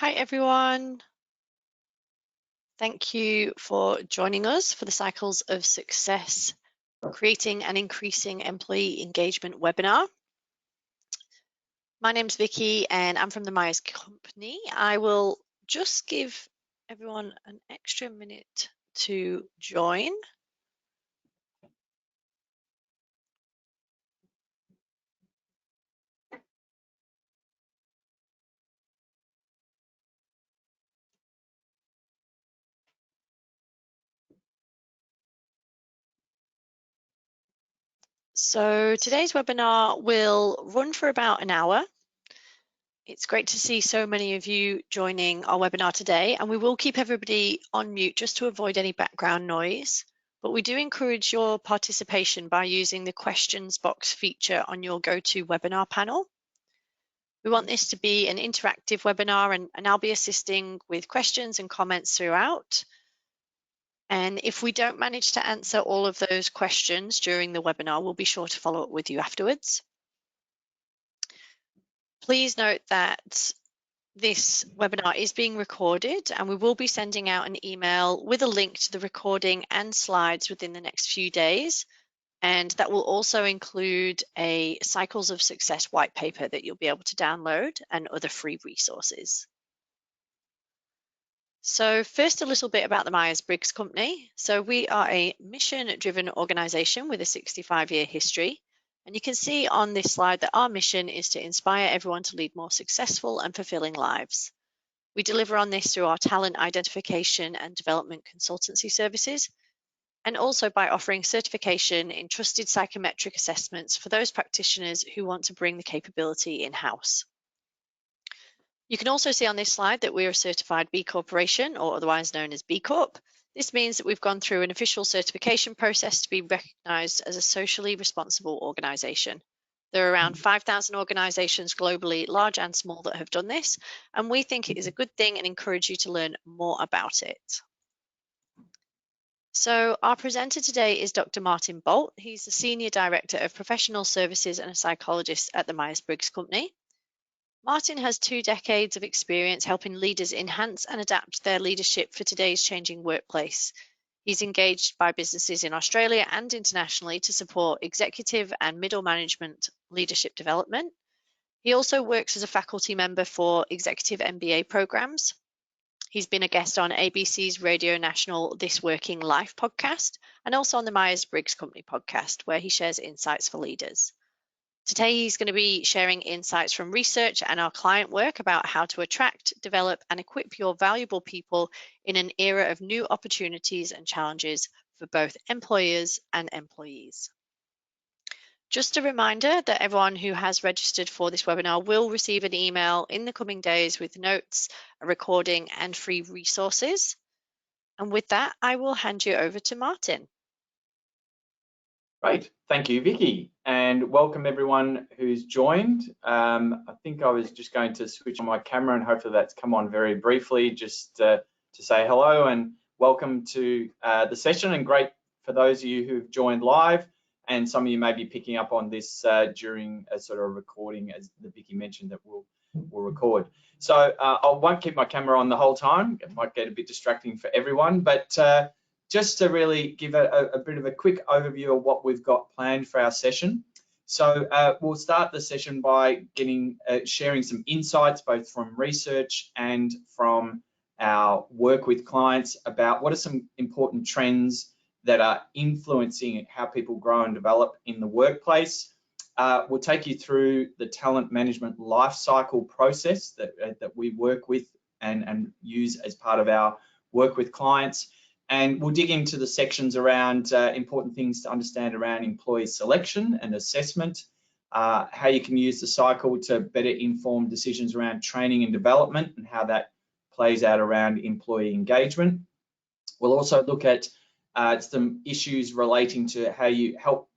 Hi, everyone. Thank you for joining us for the Cycles of Success, Creating and Increasing Employee Engagement webinar. My name's Vicky and I'm from the Myers company. I will just give everyone an extra minute to join. So today's webinar will run for about an hour. It's great to see so many of you joining our webinar today, and we will keep everybody on mute just to avoid any background noise. But we do encourage your participation by using the questions box feature on your GoToWebinar panel. We want this to be an interactive webinar, and I'll be assisting with questions and comments throughout. And if we don't manage to answer all of those questions during the webinar, we'll be sure to follow up with you afterwards. Please note that this webinar is being recorded and we will be sending out an email with a link to the recording and slides within the next few days. And that will also include a Cycles of Success white paper that you'll be able to download and other free resources. So first, a little bit about the Myers-Briggs company. So we are a mission-driven organization with a 65-year history. And you can see on this slide that our mission is to inspire everyone to lead more successful and fulfilling lives. We deliver on this through our talent identification and development consultancy services, and also by offering certification in trusted psychometric assessments for those practitioners who want to bring the capability in-house. You can also see on this slide that we're a certified B Corporation, or otherwise known as B Corp. This means that we've gone through an official certification process to be recognized as a socially responsible organization. There are around 5,000 organizations globally, large and small, that have done this, and we think it is a good thing and encourage you to learn more about it. So our presenter today is Dr. Martin Bolt. He's the Senior Director of Professional Services and a psychologist at the Myers-Briggs Company. Martin has 2 decades of experience helping leaders enhance and adapt their leadership for today's changing workplace. He's engaged by businesses in Australia and internationally to support executive and middle management leadership development. He also works as a faculty member for executive MBA programs. He's been a guest on ABC's Radio National This Working Life podcast and also on the Myers-Briggs Company podcast, where he shares insights for leaders. Today, he's going to be sharing insights from research and our client work about how to attract, develop, and equip your valuable people in an era of new opportunities and challenges for both employers and employees. Just a reminder that everyone who has registered for this webinar will receive an email in the coming days with notes, a recording, and free resources. And with that, I will hand you over to Martin. Great, thank you, Vicky, and welcome everyone who's joined. I think I was just going to switch on my camera and hopefully that's come on very briefly, just to say hello and welcome to the session, and great for those of you who've joined live, and some of you may be picking up on this during a sort of recording, as Vicky mentioned, that we'll record. So I won't keep my camera on the whole time. It might get a bit distracting for everyone, but just to really give a bit of a quick overview of what we've got planned for our session. So we'll start the session by sharing some insights, both from research and from our work with clients, about what are some important trends that are influencing how people grow and develop in the workplace. We'll take you through the talent management life cycle process that we work with and use as part of our work with clients. And we'll dig into the sections around important things to understand around employee selection and assessment, how you can use the cycle to better inform decisions around training and development and how that plays out around employee engagement. We'll also look at some issues relating to how you help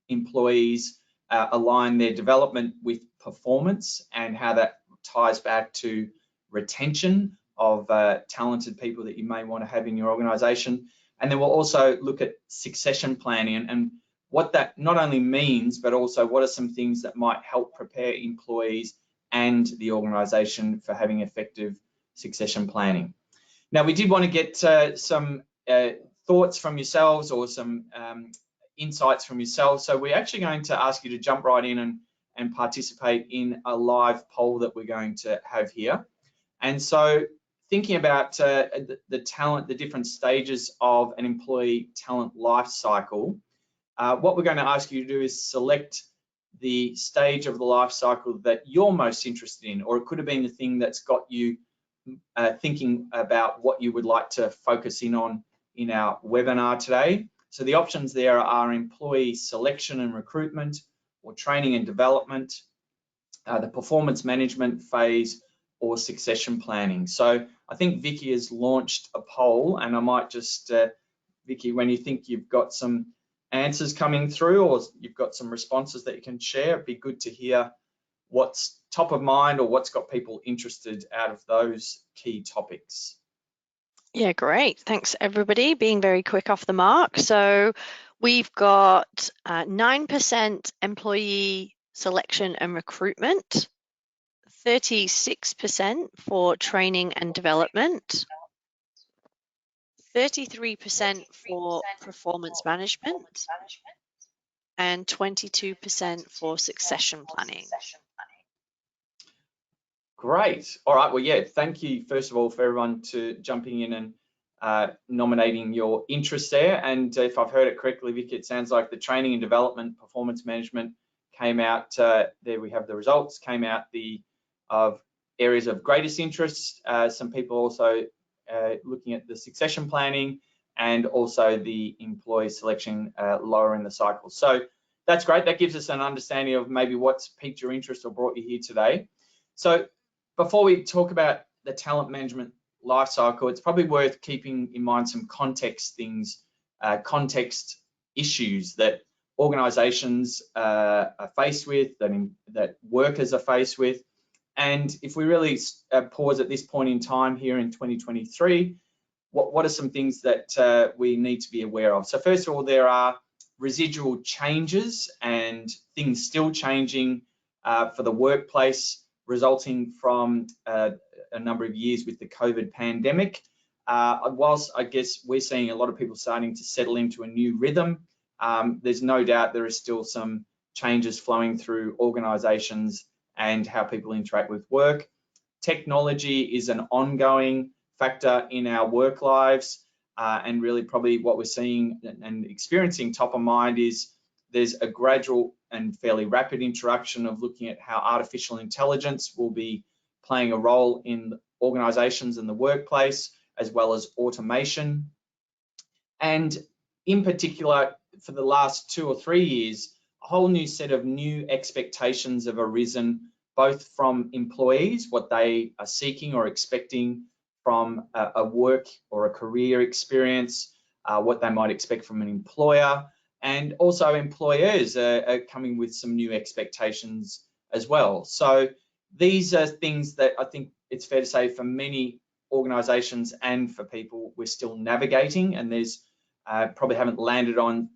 employees align their development with performance and how that ties back to retention of talented people that you may want to have in your organization. And then we'll also look at succession planning and what that not only means, but also what are some things that might help prepare employees and the organization for having effective succession planning. Now, we did want to get some thoughts from yourselves or some insights from yourselves. So we're actually going to ask you to jump right in and participate in a live poll that we're going to have here. And so thinking about the talent, the different stages of an employee talent life cycle, what we're going to ask you to do is select the stage of the life cycle that you're most interested in, or it could have been the thing that's got you thinking about what you would like to focus in on in our webinar today. So the options there are employee selection and recruitment, or training and development, the performance management phase, or succession planning. So I think Vicky has launched a poll, and I might just, Vicky, when you think you've got some answers coming through or you've got some responses that you can share, it'd be good to hear what's top of mind or what's got people interested out of those key topics. Yeah, great. Thanks, everybody, being very quick off the mark. So we've got 9% employee selection and recruitment, 36% for training and development, 33% for performance management, and 22% for succession planning. Great. All right. Well, yeah, thank you, first of all, for everyone to jumping in and nominating your interest there. And if I've heard it correctly, Vicky, it sounds like the training and development, performance management came out, there we have the results, came out of areas of greatest interest. Some people also looking at the succession planning and also the employee selection lower in the cycle. So that's great. That gives us an understanding of maybe what's piqued your interest or brought you here today. So before we talk about the talent management life cycle, it's probably worth keeping in mind some context things, context issues that organizations are faced with, that workers are faced with. And if we really pause at this point in time here in 2023, what are some things that we need to be aware of? So first of all, there are residual changes and things still changing for the workplace, resulting from a number of years with the COVID pandemic. Whilst I guess we're seeing a lot of people starting to settle into a new rhythm, there's no doubt there is still some changes flowing through organizations and how people interact with work. Technology is an ongoing factor in our work lives, and really probably what we're seeing and experiencing top of mind is there's a gradual and fairly rapid introduction of looking at how artificial intelligence will be playing a role in organizations and the workplace, as well as automation. And in particular, for the last 2 or 3 years, a whole new set of new expectations have arisen, both from employees, what they are seeking or expecting from a work or a career experience, what they might expect from an employer, and also employers are coming with some new expectations as well. So these are things that I think it's fair to say for many organizations and for people we're still navigating, and there's probably haven't landed on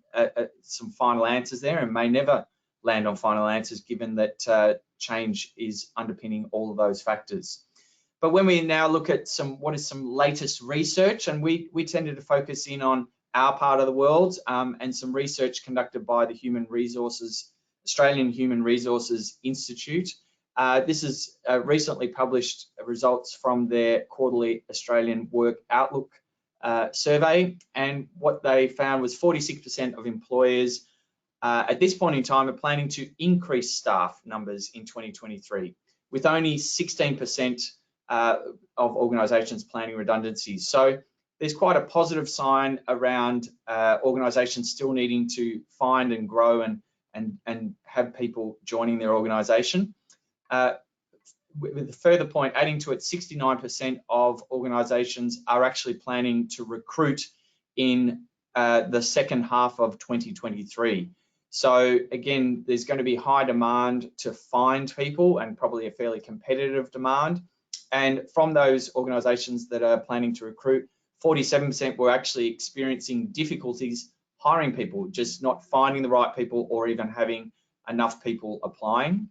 some final answers there and may never land on final answers given that change is underpinning all of those factors. But when we now look at what is some latest research, and we tended to focus in on our part of the world and some research conducted by the Australian Human Resources Institute. This is recently published results from their quarterly Australian Work Outlook survey, and what they found was 46% of employers at this point in time are planning to increase staff numbers in 2023, with only 16% of organisations planning redundancies. So there's quite a positive sign around organisations still needing to find and grow and have people joining their organisation. With a further point, adding to it, 69% of organisations are actually planning to recruit in the second half of 2023. So again, there's going to be high demand to find people and probably a fairly competitive demand. And from those organisations that are planning to recruit, 47% were actually experiencing difficulties hiring people, just not finding the right people or even having enough people applying.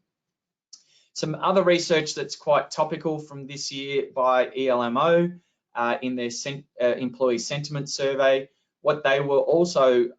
Some other research that's quite topical from this year by ELMO in their employee sentiment survey. What they were also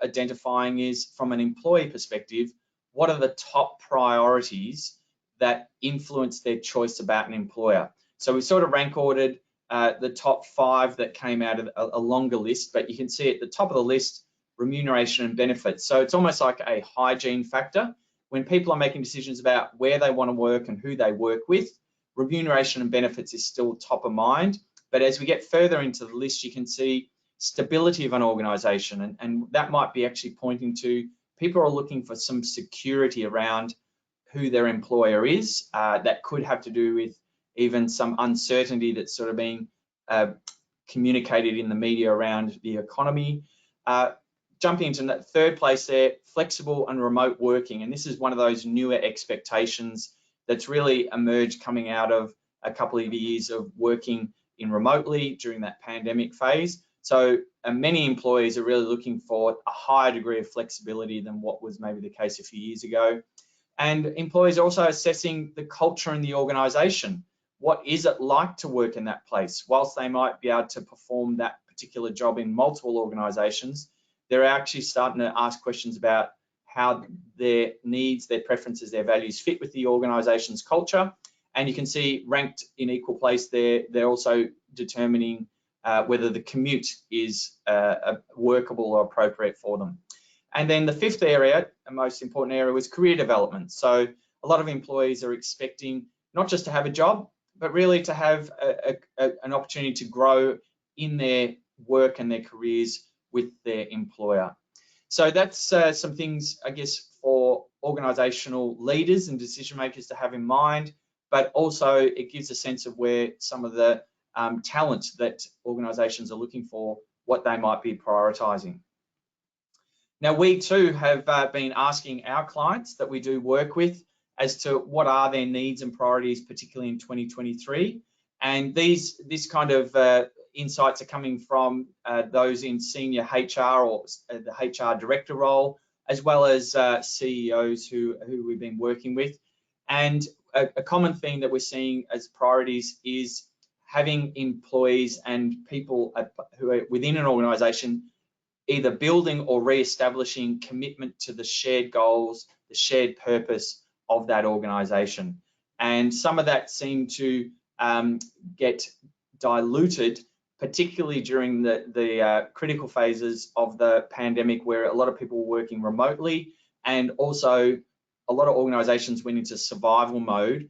identifying is, from an employee perspective, what are the top priorities that influence their choice about an employer. So we sort of rank ordered the top 5 that came out of a longer list, but you can see at the top of the list, remuneration and benefits. So it's almost like a hygiene factor. When people are making decisions about where they want to work and who they work with, remuneration and benefits is still top of mind. But as we get further into the list, you can see stability of an organisation, and that might be actually pointing to people are looking for some security around who their employer is. That could have to do with even some uncertainty that's sort of being communicated in the media around the economy. Jumping into that third place there, flexible and remote working. And this is one of those newer expectations that's really emerged coming out of a couple of years of working in remotely during that pandemic phase. So many employees are really looking for a higher degree of flexibility than what was maybe the case a few years ago. And employees are also assessing the culture in the organisation. What is it like to work in that place? Whilst they might be able to perform that particular job in multiple organisations, they're actually starting to ask questions about how their needs, their preferences, their values fit with the organisation's culture. And you can see ranked in equal place there, they're also determining whether the commute is workable or appropriate for them. And then the fifth area, the most important area, was career development. So a lot of employees are expecting not just to have a job, but really to have an opportunity to grow in their work and their careers with their employer. So that's some things, I guess, for organisational leaders and decision makers to have in mind, but also it gives a sense of where some of the talent that organisations are looking for, what they might be prioritising. Now, we too have been asking our clients that we do work with as to what are their needs and priorities, particularly in 2023. And this kind of insights are coming from those in senior HR or the HR director role, as well as CEOs who we've been working with. And a common theme that we're seeing as priorities is having employees and people who are within an organisation either building or re-establishing commitment to the shared goals, the shared purpose of that organisation. And some of that seemed to get diluted, particularly during the critical phases of the pandemic, where a lot of people were working remotely, and also a lot of organisations went into survival mode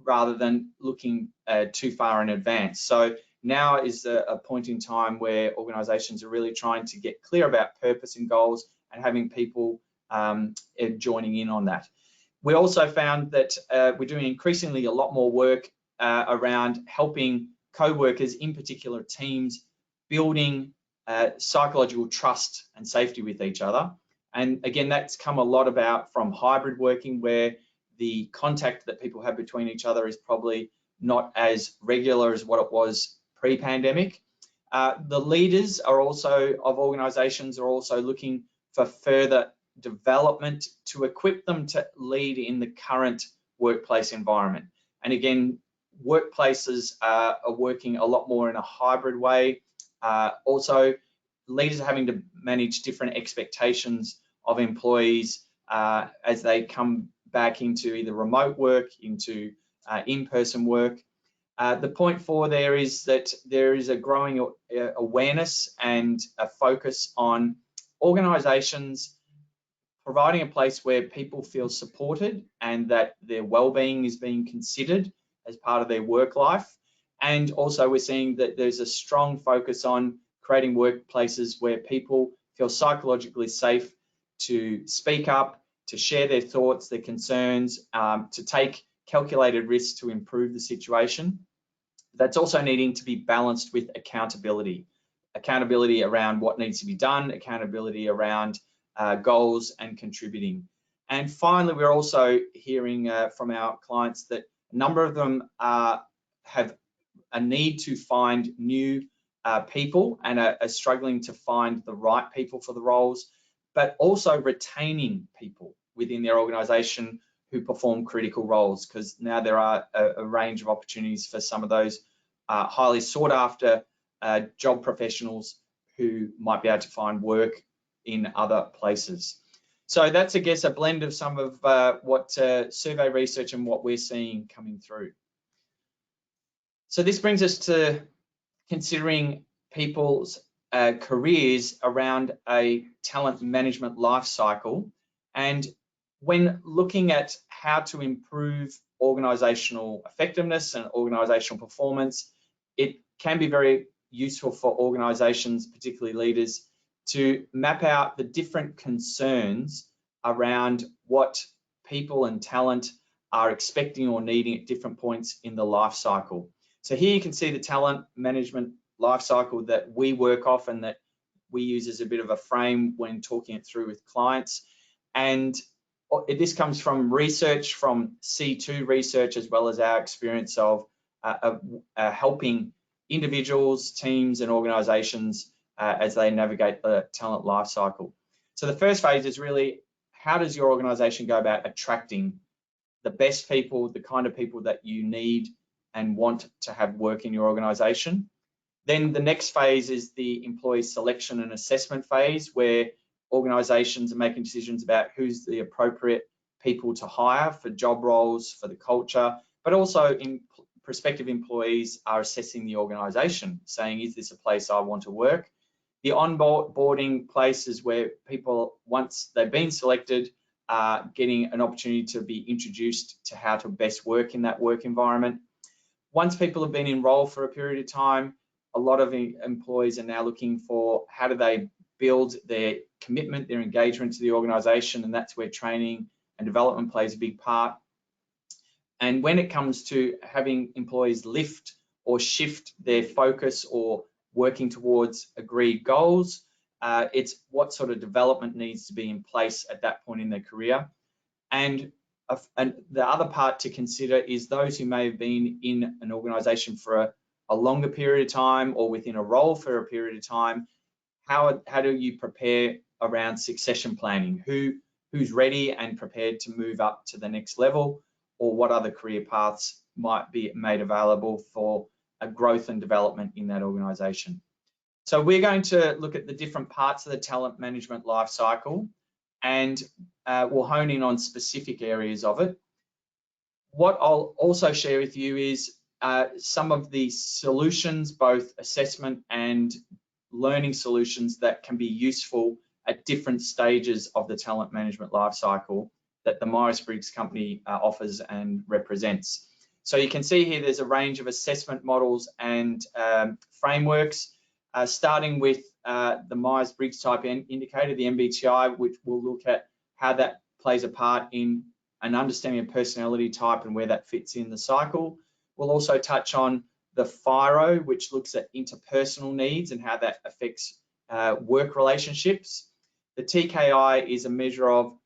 rather than looking too far in advance. So now is a point in time where organisations are really trying to get clear about purpose and goals and having people joining in on that. We also found that we're doing increasingly a lot more work around helping co-workers, in particular teams, building psychological trust and safety with each other. And again, that's come a lot about from hybrid working, where the contact that people have between each other is probably not as regular as what it was pre-pandemic. The leaders are also of organisations are also looking for further development to equip them to lead in the current workplace environment. And again, workplaces are working a lot more in a hybrid way. Also, leaders are having to manage different expectations of employees as they come back into either remote work, into in-person work. The point 4 there is that there is a growing awareness and a focus on organisations providing a place where people feel supported and that their well-being is being considered as part of their work life. And also we're seeing that there's a strong focus on creating workplaces where people feel psychologically safe to speak up, to share their thoughts, their concerns, to take calculated risks to improve the situation. That's also needing to be balanced with accountability. Accountability around what needs to be done, accountability around goals and contributing. And finally, we're also hearing from our clients that a number of them have a need to find new people and are struggling to find the right people for the roles, but also retaining people within their organisation who perform critical roles, because now there are a range of opportunities for some of those highly sought after job professionals who might be able to find work in other places. So that's, I guess, a blend of some of what survey research and what we're seeing coming through. So this brings us to considering people's careers around a talent management life cycle. And when looking at how to improve organizational effectiveness and organizational performance, it can be very useful for organizations, particularly leaders, to map out the different concerns around what people and talent are expecting or needing at different points in the life cycle. So here you can see the talent management life cycle that we work off and that we use as a bit of a frame when talking it through with clients. And this comes from research, from C2 research, as well as our experience of helping individuals, teams, and organizations as they navigate the talent life cycle. So the first phase is really, how does your organization go about attracting the best people, the kind of people that you need and want to have work in your organization? Then the next phase is the employee selection and assessment phase, where organizations are making decisions about who's the appropriate people to hire for job roles, for the culture, but also prospective employees are assessing the organization, saying, is this a place I want to work? The onboarding place is where people, once they've been selected, are getting an opportunity to be introduced to how to best work in that work environment. Once people have been enrolled for a period of time, a lot of employees are now looking for how do they build their commitment, their engagement to the organization, and that's where training and development plays a big part. And when it comes to having employees lift or shift their focus or working towards agreed goals, it's what sort of development needs to be in place at that point in their career. And the other part to consider is those who may have been in an organization for a longer period of time or within a role for a period of time. How do you prepare around succession planning? Who's ready and prepared to move up to the next level, or what other career paths might be made available for a growth and development in that organization? So we're going to look at the different parts of the talent management life cycle, and we'll hone in on specific areas of it. What I'll also share with you is some of the solutions, both assessment and learning solutions, that can be useful at different stages of the talent management life cycle that the Myers-Briggs company offers and represents. So you can see here there's a range of assessment models and frameworks, starting with the Myers-Briggs type indicator, the MBTI, which will look at how that plays a part in an understanding of personality type and where that fits in the cycle. We'll also touch on the FIRO, which looks at interpersonal needs and how that affects work relationships. The TKI is a measure of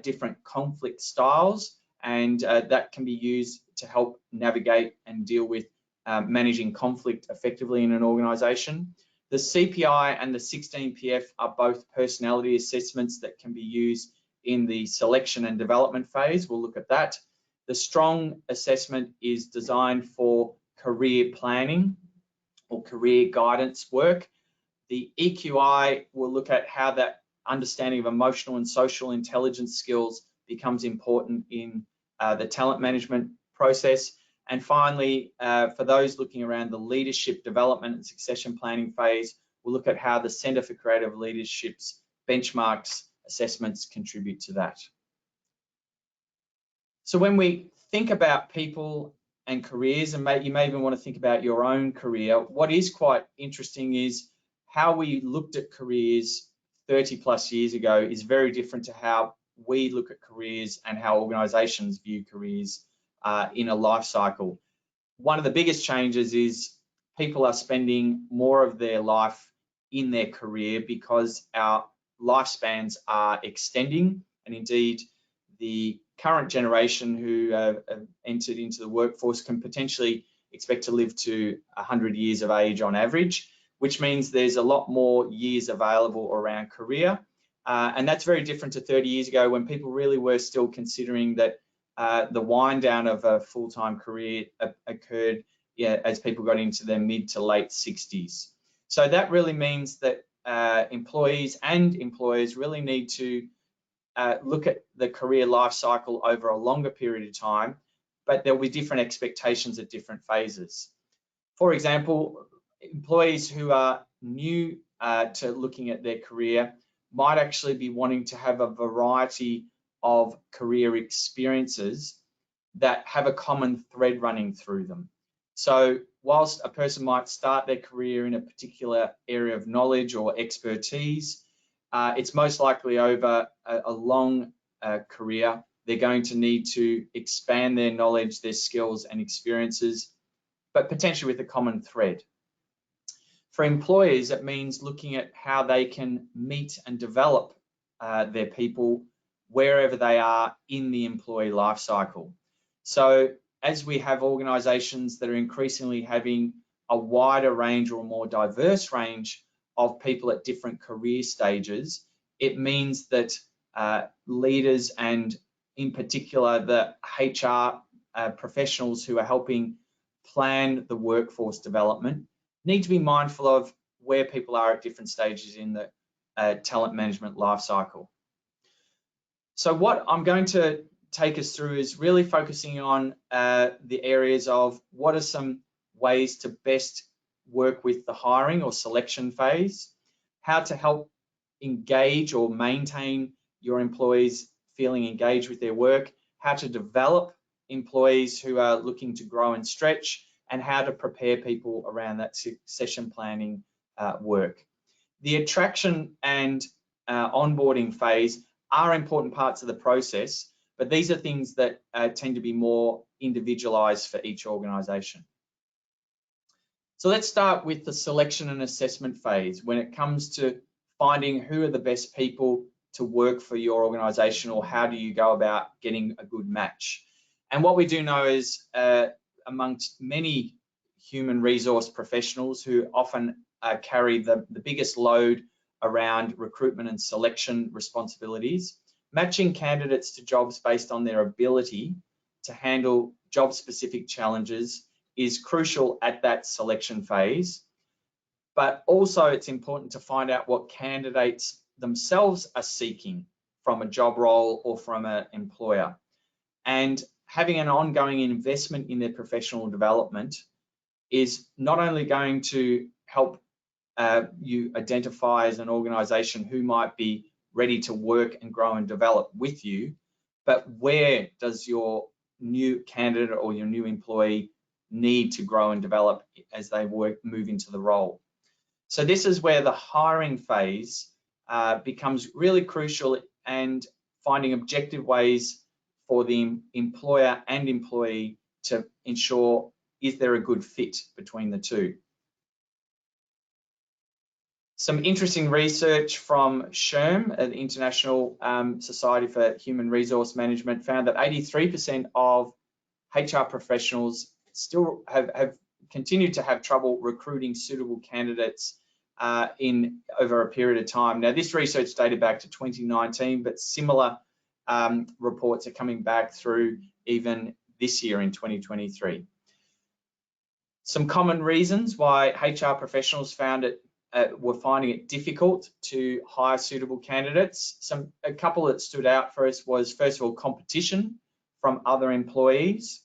different conflict styles, and that can be used to help navigate and deal with managing conflict effectively in an organization. The CPI and the 16PF are both personality assessments that can be used in the selection and development phase. We'll look at that. The STRONG assessment is designed for career planning or career guidance work. The EQI will look at how that understanding of emotional and social intelligence skills becomes important in the talent management process. And finally, for those looking around the leadership development and succession planning phase, we'll look at how the Centre for Creative Leadership's benchmarks assessments contribute to that. So when we think about people and careers, and you may even want to think about your own career, what is quite interesting is how we looked at careers 30 plus years ago is very different to how we look at careers and how organizations view careers in a life cycle. One of the biggest changes is people are spending more of their life in their career because our lifespans are extending, and indeed the current generation who have entered into the workforce can potentially expect to live to 100 years of age on average, which means there's a lot more years available around career. And that's very different to 30 years ago when people really were still considering that the wind down of a full-time career occurred as people got into their mid to late 60s. So that really means that employees and employers really need to look at the career life cycle over a longer period of time, but there will be different expectations at different phases. For example, employees who are new to looking at their career might actually be wanting to have a variety of career experiences that have a common thread running through them. So whilst a person might start their career in a particular area of knowledge or expertise, it's most likely over a long career, they're going to need to expand their knowledge, their skills and experiences, but potentially with a common thread. For employers, it means looking at how they can meet and develop their people wherever they are in the employee life cycle. So as we have organisations that are increasingly having a wider range or a more diverse range of people at different career stages, it means that leaders and in particular the HR professionals who are helping plan the workforce development need to be mindful of where people are at different stages in the talent management life cycle. So what I'm going to take us through is really focusing on the areas of what are some ways to best work with the hiring or selection phase, how to help engage or maintain your employees feeling engaged with their work, how to develop employees who are looking to grow and stretch, and how to prepare people around that succession planning work. The attraction and onboarding phase are important parts of the process, but these are things that tend to be more individualized for each organization. So let's start with the selection and assessment phase when it comes to finding who are the best people to work for your organization, or how do you go about getting a good match. And what we do know is amongst many human resource professionals who often carry the biggest load around recruitment and selection responsibilities, matching candidates to jobs based on their ability to handle job-specific challenges is crucial at that selection phase. But also it's important to find out what candidates themselves are seeking from a job role or from an employer. And having an ongoing investment in their professional development is not only going to help you identify as an organization who might be ready to work and grow and develop with you, but where does your new candidate or your new employee need to grow and develop as they move into the role. So this is where the hiring phase becomes really crucial, and finding objective ways for the employer and employee to ensure, is there a good fit between the two? Some interesting research from SHRM, the International Society for Human Resource Management, found that 83% of HR professionals still have continued to have trouble recruiting suitable candidates in over a period of time. Now, this research dated back to 2019, but similar reports are coming back through even this year in 2023. Some common reasons why HR professionals found it were finding it difficult to hire suitable candidates. A couple that stood out for us was, first of all, competition from other employees,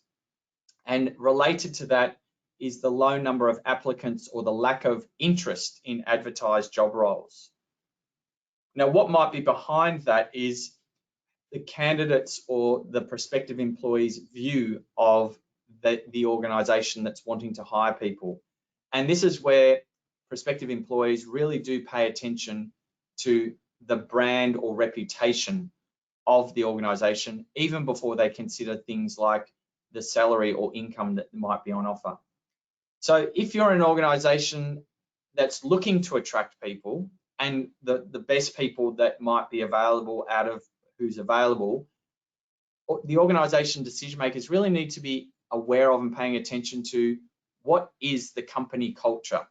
and related to that is the low number of applicants or the lack of interest in advertised job roles. Now, what might be behind that is the candidates or the prospective employees' view of the organisation that's wanting to hire people. And this is where prospective employees really do pay attention to the brand or reputation of the organisation, even before they consider things like the salary or income that might be on offer. So if you're an organisation that's looking to attract people, and the best people that might be available out of who's available, the organisation decision makers really need to be aware of and paying attention to what is the company culture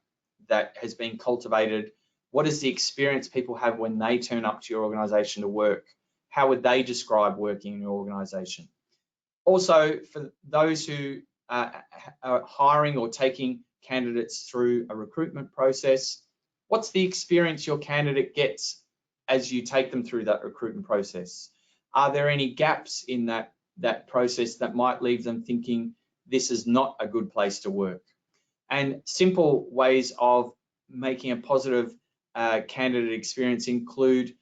that has been cultivated. What is the experience people have when they turn up to your organisation to work? How would they describe working in your organisation? Also, for those who are hiring or taking candidates through a recruitment process, what's the experience your candidate gets as you take them through that recruitment process? Are there any gaps in that process that might leave them thinking this is not a good place to work? And simple ways of making a positive candidate experience include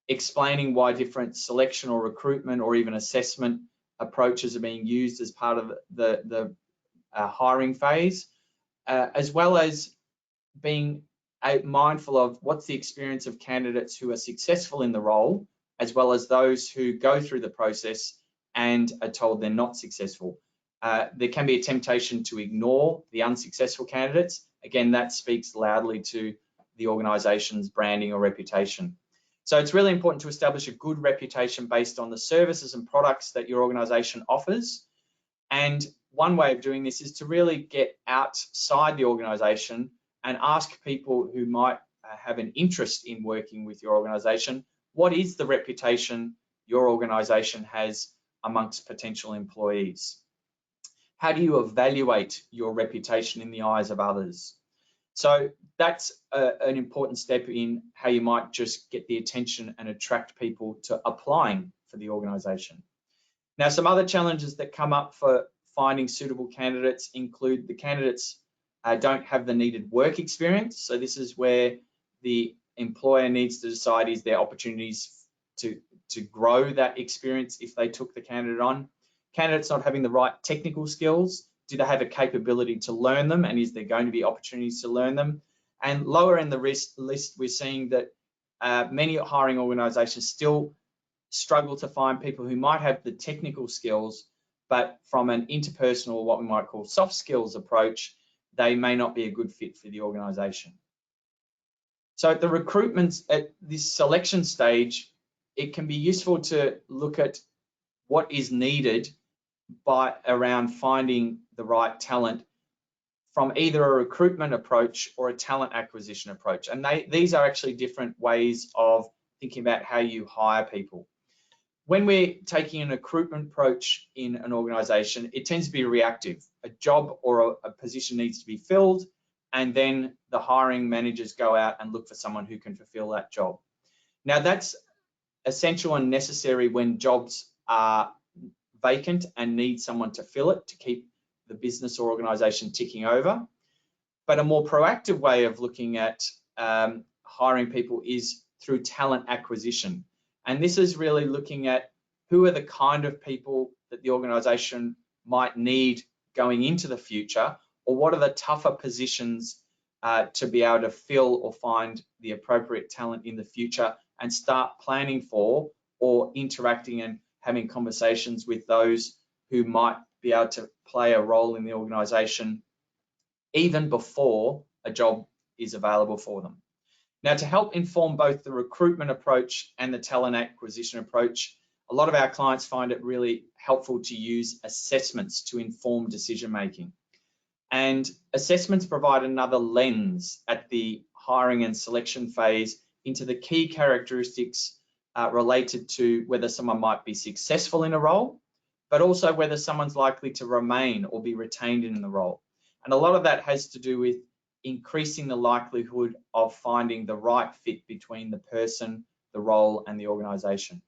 explaining why different selection or recruitment or even assessment approaches are being used as part of the hiring phase, as well as being mindful of what's the experience of candidates who are successful in the role, as well as those who go through the process and are told they're not successful. There can be a temptation to ignore the unsuccessful candidates. Again, that speaks loudly to the organisation's branding or reputation. So it's really important to establish a good reputation based on the services and products that your organisation offers. And one way of doing this is to really get outside the organisation and ask people who might have an interest in working with your organisation, what is the reputation your organisation has amongst potential employees? How do you evaluate your reputation in the eyes of others? So that's an important step in how you might just get the attention and attract people to applying for the organisation. Now, some other challenges that come up for finding suitable candidates include the candidates don't have the needed work experience. So this is where the employer needs to decide, is there opportunities to grow that experience if they took the candidate on? Candidates not having the right technical skills, do they have a capability to learn them, and is there going to be opportunities to learn them? And lower in the list, we're seeing that many hiring organisations still struggle to find people who might have the technical skills, but from an interpersonal, or what we might call soft skills approach, they may not be a good fit for the organisation. So at the recruitment, at this selection stage, it can be useful to look at what is needed around finding the right talent from either a recruitment approach or a talent acquisition approach. And these are actually different ways of thinking about how you hire people. When we're taking a recruitment approach in an organisation, it tends to be reactive. A job or a position needs to be filled, and then the hiring managers go out and look for someone who can fulfil that job. Now, that's essential and necessary when jobs are vacant and need someone to fill it to keep the business or organisation ticking over. But a more proactive way of looking at hiring people is through talent acquisition. And this is really looking at who are the kind of people that the organisation might need going into the future, or what are the tougher positions to be able to fill or find the appropriate talent in the future, and start planning for or interacting and having conversations with those who might be able to play a role in the organisation even before a job is available for them. Now, to help inform both the recruitment approach and the talent acquisition approach, a lot of our clients find it really helpful to use assessments to inform decision making. And assessments provide another lens at the hiring and selection phase into the key characteristics related to whether someone might be successful in a role, but also whether someone's likely to remain or be retained in the role. And a lot of that has to do with increasing the likelihood of finding the right fit between the person, the role, and the organisation.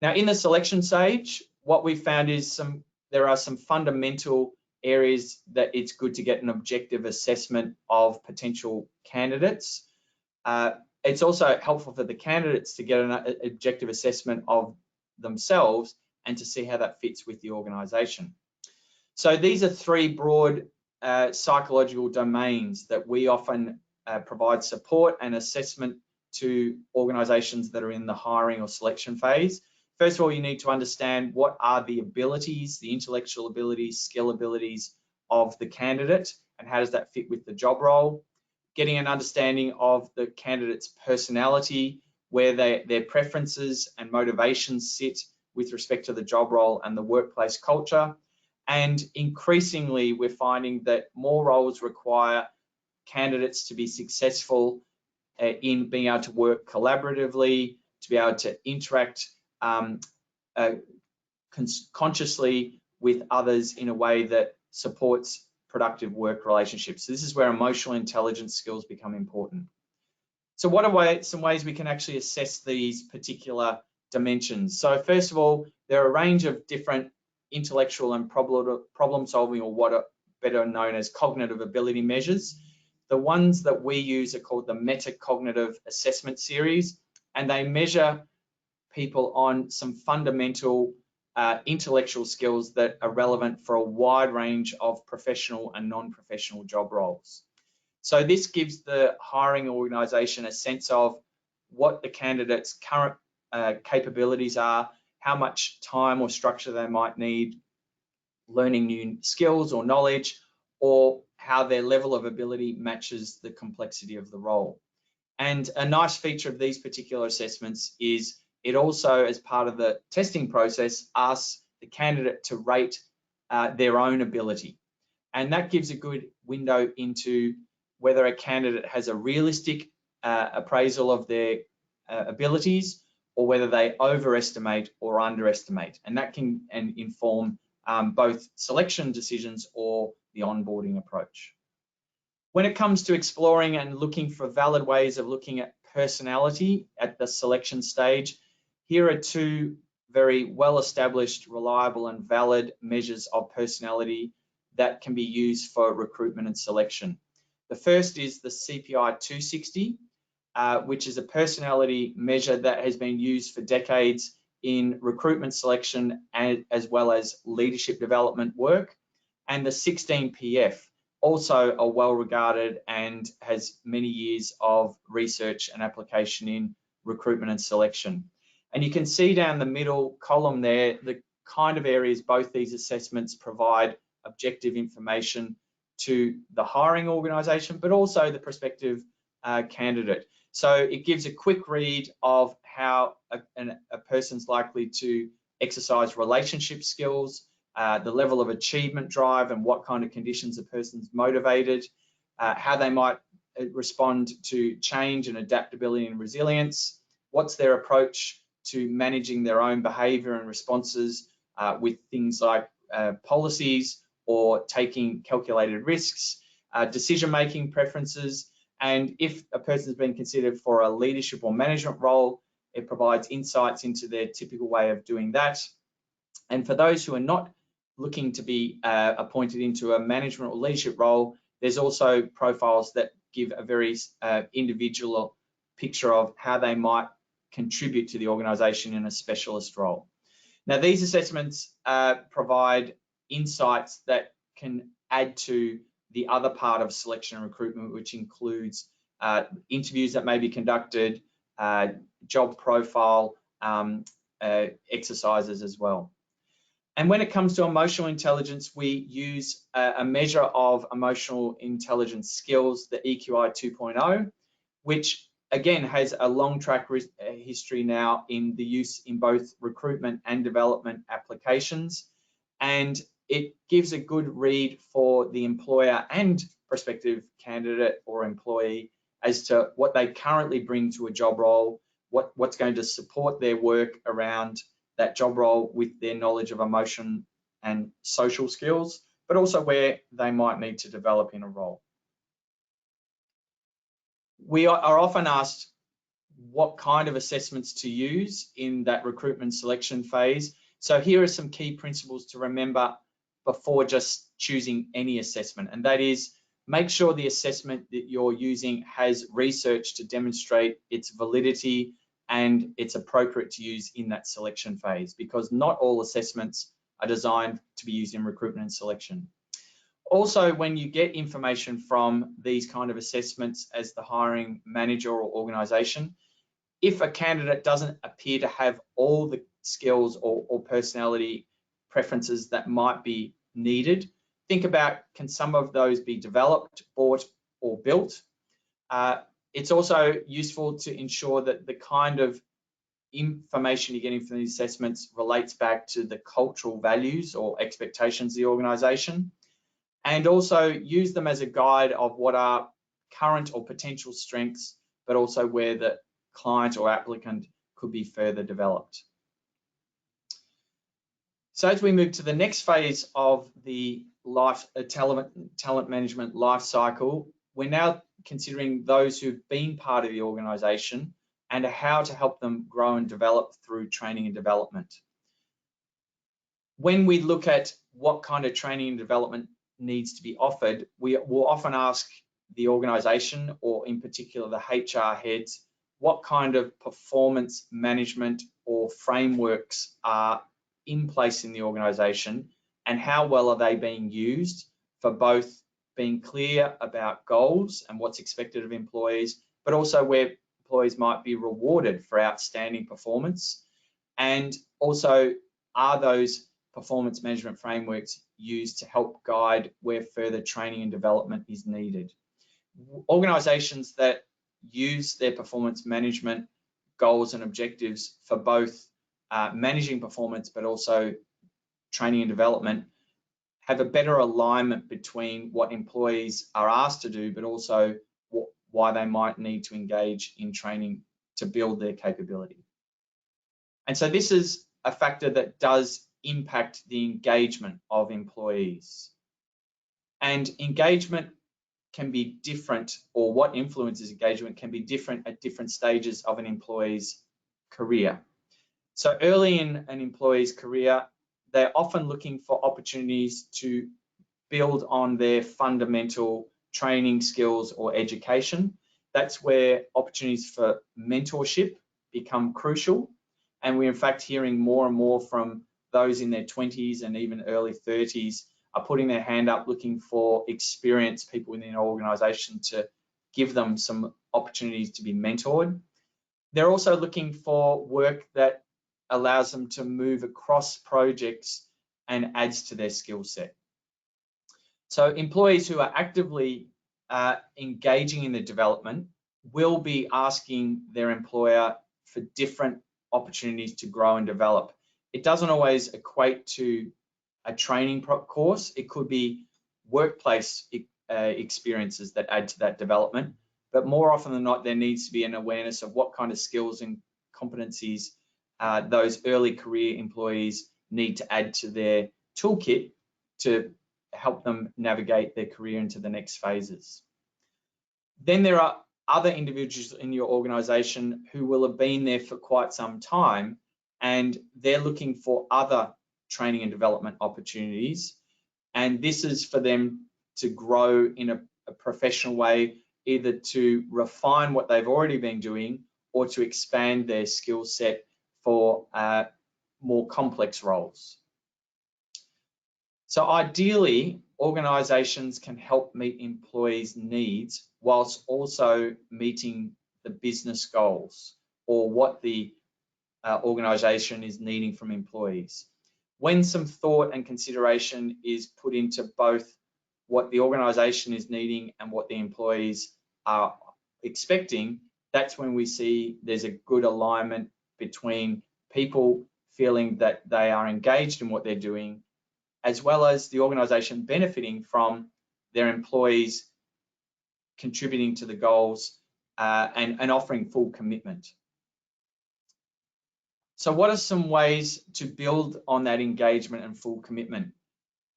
Now, in the selection stage, what we found is there are some fundamental areas that it's good to get an objective assessment of potential candidates. It's also helpful for the candidates to get an objective assessment of themselves and to see how that fits with the organisation. So these are three broad psychological domains that we often provide support and assessment to organisations that are in the hiring or selection phase. First of all, you need to understand what are the abilities, the intellectual abilities, skill abilities of the candidate, and how does that fit with the job role. Getting an understanding of the candidate's personality, where their preferences and motivations sit with respect to the job role and the workplace culture. And increasingly, we're finding that more roles require candidates to be successful in being able to work collaboratively, to be able to interact consciously with others in a way that supports productive work relationships. So this is where emotional intelligence skills become important. So what are some ways we can actually assess these particular dimensions? So first of all, there are a range of different intellectual and problem solving, or what are better known as cognitive ability measures. The ones that we use are called the metacognitive assessment series, and they measure people on some fundamental intellectual skills that are relevant for a wide range of professional and non-professional job roles. So this gives the hiring organisation a sense of what the candidate's current capabilities are, how much time or structure they might need learning new skills or knowledge, or how their level of ability matches the complexity of the role. And a nice feature of these particular assessments is it also, as part of the testing process, asks the candidate to rate their own ability. And that gives a good window into whether a candidate has a realistic appraisal of their abilities, or whether they overestimate or underestimate. And that can inform both selection decisions or the onboarding approach. When it comes to exploring and looking for valid ways of looking at personality at the selection stage, here are two very well-established, reliable and valid measures of personality that can be used for recruitment and selection. The first is the CPI 260, which is a personality measure that has been used for decades in recruitment selection as well as leadership development work, and the 16PF, also a well-regarded and has many years of research and application in recruitment and selection. And you can see down the middle column there the kind of areas both these assessments provide objective information to the hiring organisation, but also the prospective candidate. So it gives a quick read of how a person's likely to exercise relationship skills, the level of achievement drive and what kind of conditions a person's motivated, how they might respond to change and adaptability and resilience, what's their approach to managing their own behaviour and responses with things like policies or taking calculated risks, decision-making preferences, and if a person's been considered for a leadership or management role, it provides insights into their typical way of doing that. And for those who are not looking to be appointed into a management or leadership role, there's also profiles that give a very individual picture of how they might contribute to the organisation in a specialist role. Now, these assessments provide insights that can add to the other part of selection and recruitment, which includes interviews that may be conducted, job profile exercises as well. And when it comes to emotional intelligence, we use a measure of emotional intelligence skills, the EQI 2.0, which again has a long track history now in the use in both recruitment and development applications. And it gives a good read for the employer and prospective candidate or employee as to what they currently bring to a job role, what's going to support their work around that job role with their knowledge of emotion and social skills, but also where they might need to develop in a role. We are often asked what kind of assessments to use in that recruitment selection phase. So here are some key principles to remember before just choosing any assessment, and that is make sure the assessment that you're using has research to demonstrate its validity and it's appropriate to use in that selection phase, because not all assessments are designed to be used in recruitment and selection. Also, when you get information from these kind of assessments as the hiring manager or organisation, if a candidate doesn't appear to have all the skills or personality preferences that might be needed, think about, can some of those be developed, bought or built? It's also useful to ensure that the kind of information you're getting from these assessments relates back to the cultural values or expectations of the organisation, and also use them as a guide of what are current or potential strengths, but also where the client or applicant could be further developed. So as we move to the next phase of the talent management life cycle, we're now considering those who've been part of the organisation and how to help them grow and develop through training and development. When we look at what kind of training and development needs to be offered, we will often ask the organisation, or in particular the HR heads, what kind of performance management or frameworks are in place in the organisation, and how well are they being used for both being clear about goals and what's expected of employees, but also where employees might be rewarded for outstanding performance, and also are those performance management frameworks used to help guide where further training and development is needed. Organisations that use their performance management goals and objectives for both managing performance but also training and development have a better alignment between what employees are asked to do, but also why they might need to engage in training to build their capability. And so this is a factor that does impact the engagement of employees. And engagement can be different, or what influences engagement can be different at different stages of an employee's career. So early in an employee's career, they're often looking for opportunities to build on their fundamental training skills or education. That's where opportunities for mentorship become crucial. And we're in fact hearing more and more from those in their 20s and even early 30s are putting their hand up looking for experienced people within an organisation to give them some opportunities to be mentored. They're also looking for work that allows them to move across projects and adds to their skill set. So employees who are actively engaging in the development will be asking their employer for different opportunities to grow and develop. It doesn't always equate to a training course. It could be workplace experiences that add to that development, but more often than not, there needs to be an awareness of what kind of skills and competencies those early career employees need to add to their toolkit to help them navigate their career into the next phases. Then there are other individuals in your organisation who will have been there for quite some time, and they're looking for other training and development opportunities. And this is for them to grow in a professional way, either to refine what they've already been doing or to expand their skill set for more complex roles. So ideally, organisations can help meet employees' needs whilst also meeting the business goals or what the organisation is needing from employees. When some thought and consideration is put into both what the organisation is needing and what the employees are expecting, that's when we see there's a good alignment between people feeling that they are engaged in what they're doing, as well as the organisation benefiting from their employees contributing to the goals and offering full commitment. So what are some ways to build on that engagement and full commitment?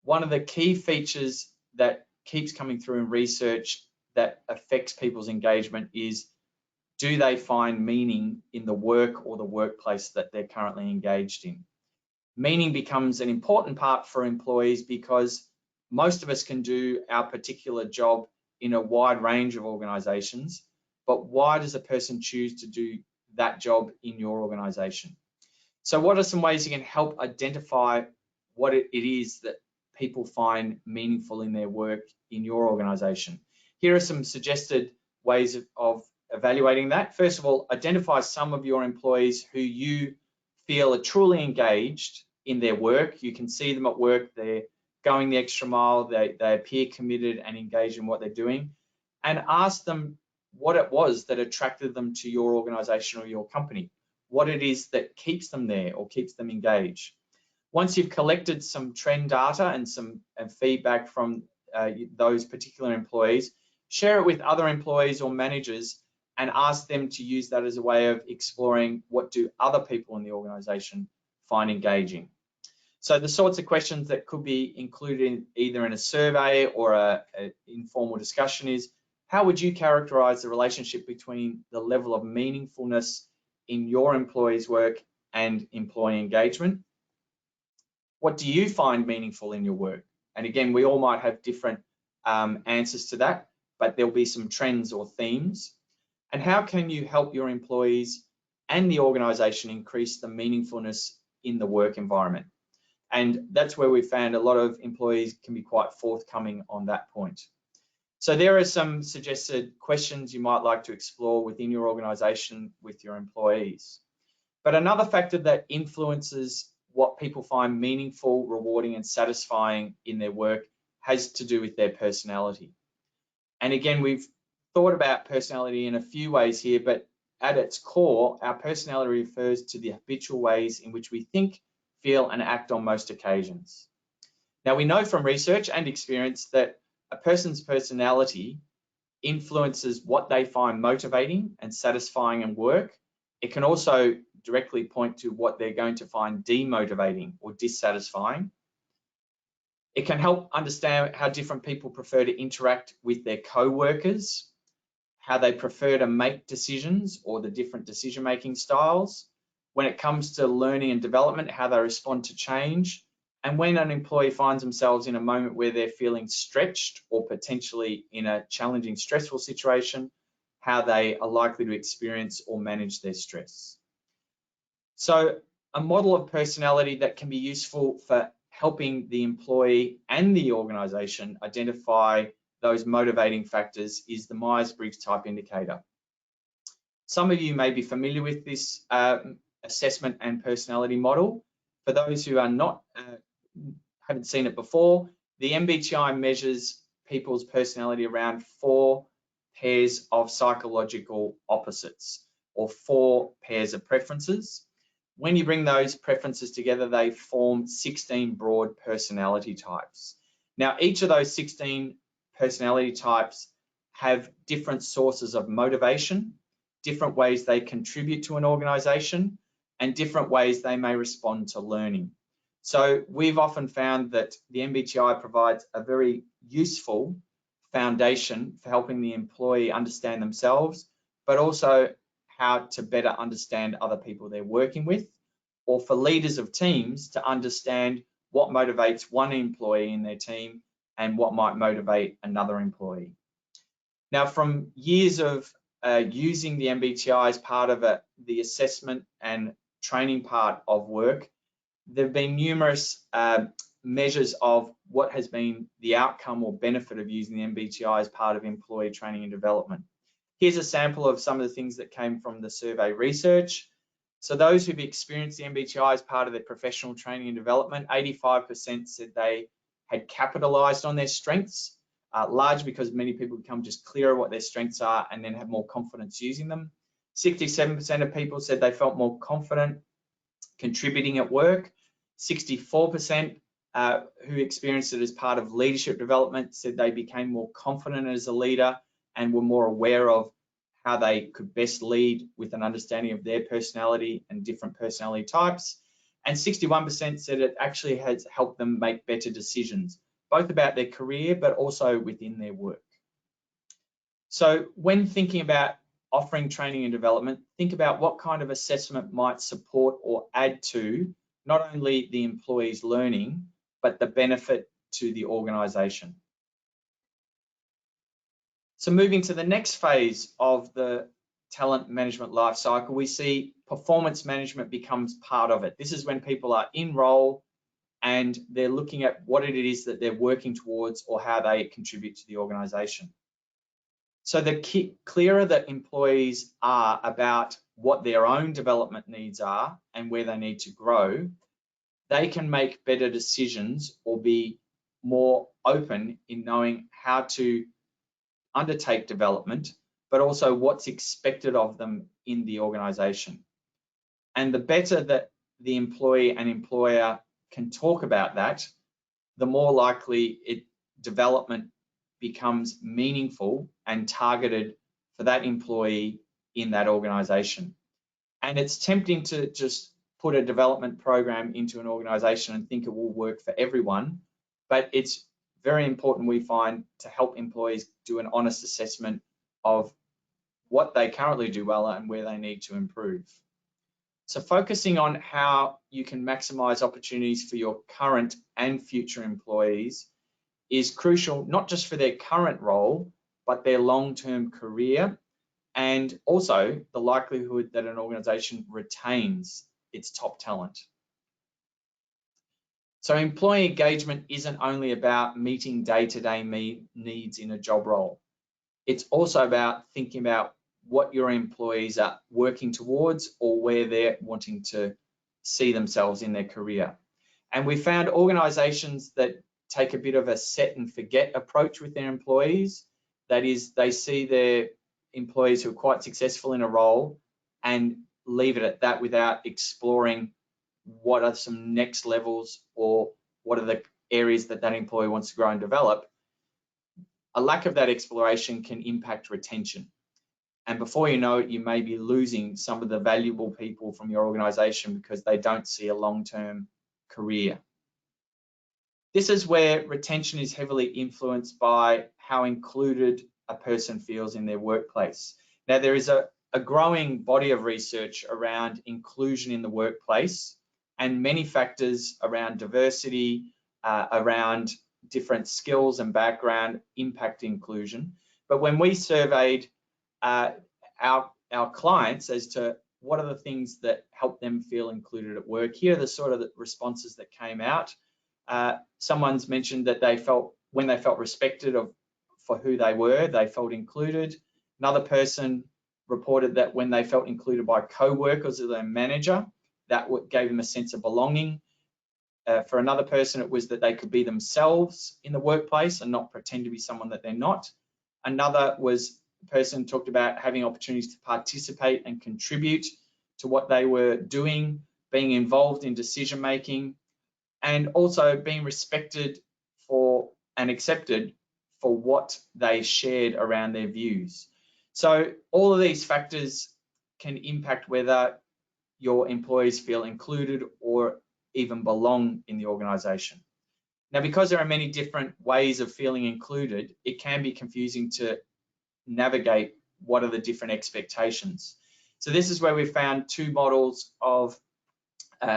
One of the key features that keeps coming through in research that affects people's engagement is, do they find meaning in the work or the workplace that they're currently engaged in? Meaning becomes an important part for employees because most of us can do our particular job in a wide range of organisations, but why does a person choose to do that job in your organisation? So what are some ways you can help identify what it is that people find meaningful in their work in your organisation? Here are some suggested ways of evaluating that. First of all, identify some of your employees who you feel are truly engaged in their work. You can see them at work, they're going the extra mile, they appear committed and engaged in what they're doing, and ask them what it was that attracted them to your organisation or your company, what it is that keeps them there or keeps them engaged. Once you've collected some trend data and some feedback from those particular employees, share it with other employees or managers and ask them to use that as a way of exploring what do other people in the organisation find engaging. So the sorts of questions that could be included either in a survey or an informal discussion is, how would you characterize the relationship between the level of meaningfulness in your employees' work and employee engagement? What do you find meaningful in your work? And again, we all might have different answers to that, but there'll be some trends or themes. And how can you help your employees and the organization increase the meaningfulness in the work environment? And that's where we found a lot of employees can be quite forthcoming on that point. So there are some suggested questions you might like to explore within your organization with your employees. But another factor that influences what people find meaningful, rewarding, and satisfying in their work has to do with their personality. And again, we've thought about personality in a few ways here, but at its core, our personality refers to the habitual ways in which we think, feel, and act on most occasions. Now, we know from research and experience that a person's personality influences what they find motivating and satisfying in work. It can also directly point to what they're going to find demotivating or dissatisfying. It can help understand how different people prefer to interact with their co-workers, how they prefer to make decisions or the different decision-making styles. When it comes to learning and development, how they respond to change. And when an employee finds themselves in a moment where they're feeling stretched or potentially in a challenging, stressful situation, how they are likely to experience or manage their stress. So a model of personality that can be useful for helping the employee and the organization identify those motivating factors is the Myers-Briggs type indicator. Some of you may be familiar with this assessment and personality model. For those who are not, haven't seen it before, the MBTI measures people's personality around 4 pairs of psychological opposites, or 4 pairs of preferences. When you bring those preferences together, they form 16 broad personality types. Now, each of those 16 personality types have different sources of motivation, different ways they contribute to an organization, and different ways they may respond to learning. So we've often found that the MBTI provides a very useful foundation for helping the employee understand themselves, but also how to better understand other people they're working with, or for leaders of teams to understand what motivates one employee in their team and what might motivate another employee. Now, from years of using the MBTI as part of the assessment and training part of work, there have been numerous measures of what has been the outcome or benefit of using the MBTI as part of employee training and development. Here's a sample of some of the things that came from the survey research. So those who've experienced the MBTI as part of their professional training and development, 85% said they had capitalized on their strengths, largely because many people become just clearer what their strengths are and then have more confidence using them. 67% of people said they felt more confident contributing at work. 64% who experienced it as part of leadership development said they became more confident as a leader and were more aware of how they could best lead with an understanding of their personality and different personality types. And 61% said it actually has helped them make better decisions, both about their career, but also within their work. So when thinking about offering training and development, think about what kind of assessment might support or add to not only the employee's learning, but the benefit to the organization. So moving to the next phase of the talent management life cycle, we see performance management becomes part of it. This is when people are in role and they're looking at what it is that they're working towards or how they contribute to the organization. So the clearer that employees are about what their own development needs are and where they need to grow, they can make better decisions or be more open in knowing how to undertake development, but also what's expected of them in the organization. And the better that the employee and employer can talk about that, the more likely development becomes meaningful and targeted for that employee in that organization. And it's tempting to just put a development program into an organization and think it will work for everyone, but it's very important, we find, to help employees do an honest assessment of what they currently do well and where they need to improve. So focusing on how you can maximize opportunities for your current and future employees is crucial, not just for their current role, but their long-term career, and also the likelihood that an organization retains its top talent. So employee engagement isn't only about meeting day-to-day needs in a job role. It's also about thinking about what your employees are working towards or where they're wanting to see themselves in their career. And we found organizations that take a bit of a set and forget approach with their employees. That is, they see their employees who are quite successful in a role and leave it at that without exploring what are some next levels or what are the areas that that employee wants to grow and develop. A lack of that exploration can impact retention. And before you know it, you may be losing some of the valuable people from your organization because they don't see a long-term career. This is where retention is heavily influenced by how included a person feels in their workplace. Now, there is a growing body of research around inclusion in the workplace and many factors around diversity, around different skills and background impact inclusion. But when we surveyed our clients as to what are the things that help them feel included at work, here are the sort of the responses that came out. Someone's mentioned that they felt, when they felt respected for who they were, they felt included. Another person reported that when they felt included by co-workers or their manager, that gave them a sense of belonging. For another person, it was that they could be themselves in the workplace and not pretend to be someone that they're not. Another was the person talked about having opportunities to participate and contribute to what they were doing, being involved in decision making, and also being respected for and accepted for what they shared around their views. So all of these factors can impact whether your employees feel included or even belong in the organization. Now, because there are many different ways of feeling included, it can be confusing to navigate what are the different expectations. So this is where we found two models of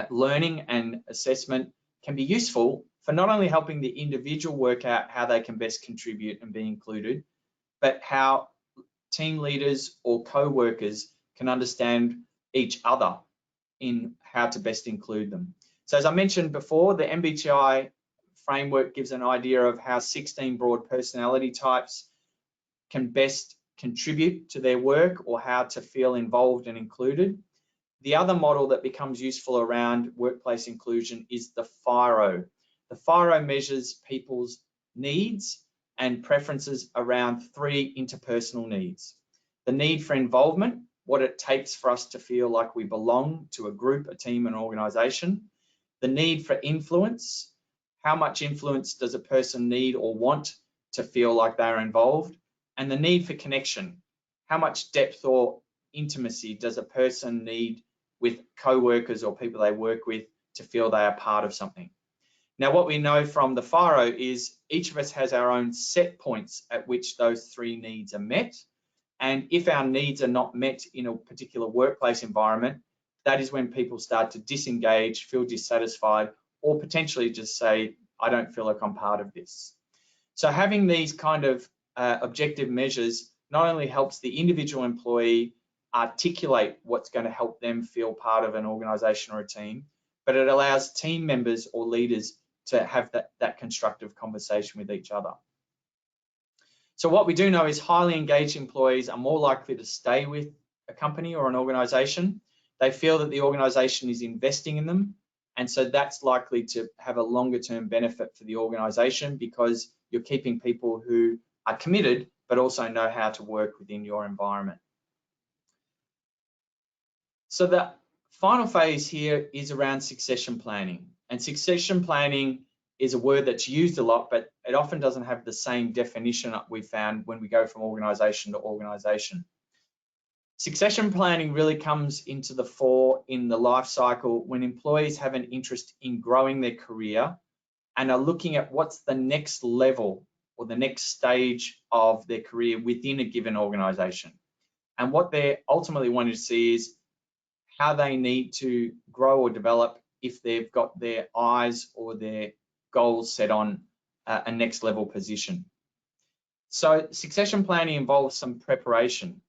learning and assessment can be useful for not only helping the individual work out how they can best contribute and be included, but how team leaders or co-workers can understand each other in how to best include them. So as I mentioned before, the MBTI framework gives an idea of how 16 broad personality types can best contribute to their work or how to feel involved and included. The other model that becomes useful around workplace inclusion is the FIRO. The FIRO measures people's needs and preferences around three interpersonal needs. The need for involvement, what it takes for us to feel like we belong to a group, a team, an organization. The need for influence, how much influence does a person need or want to feel like they're involved? And the need for connection, how much depth or intimacy does a person need with co-workers or people they work with to feel they are part of something? Now, what we know from the FIRO is each of us has our own set points at which those three needs are met. And if our needs are not met in a particular workplace environment, that is when people start to disengage, feel dissatisfied, or potentially just say, I don't feel like I'm part of this. So having these kind of objective measures not only helps the individual employee articulate what's going to help them feel part of an organization or a team, but it allows team members or leaders to have that constructive conversation with each other. So what we do know is highly engaged employees are more likely to stay with a company or an organization. They feel that the organization is investing in them, and so that's likely to have a longer term benefit for the organization because you're keeping people who are committed but also know how to work within your environment. So the final phase here is around succession planning. And succession planning is a word that's used a lot, but it often doesn't have the same definition we found when we go from organization to organization. Succession planning really comes into the fore in the life cycle when employees have an interest in growing their career and are looking at what's the next level or the next stage of their career within a given organization. And what they're ultimately wanting to see is how they need to grow or develop if they've got their eyes or their goals set on a next level position. So succession planning involves some preparation,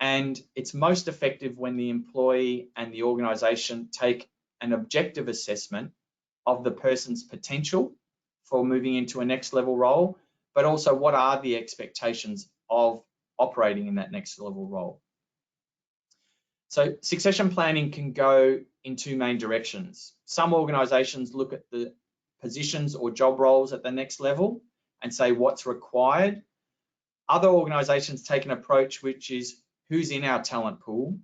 and it's most effective when the employee and the organization take an objective assessment of the person's potential for moving into a next level role, but also what are the expectations of operating in that next level role. So succession planning can go in two main directions. Some organizations look at the positions or job roles at the next level and say what's required. Other organizations take an approach which is who's in our talent pool,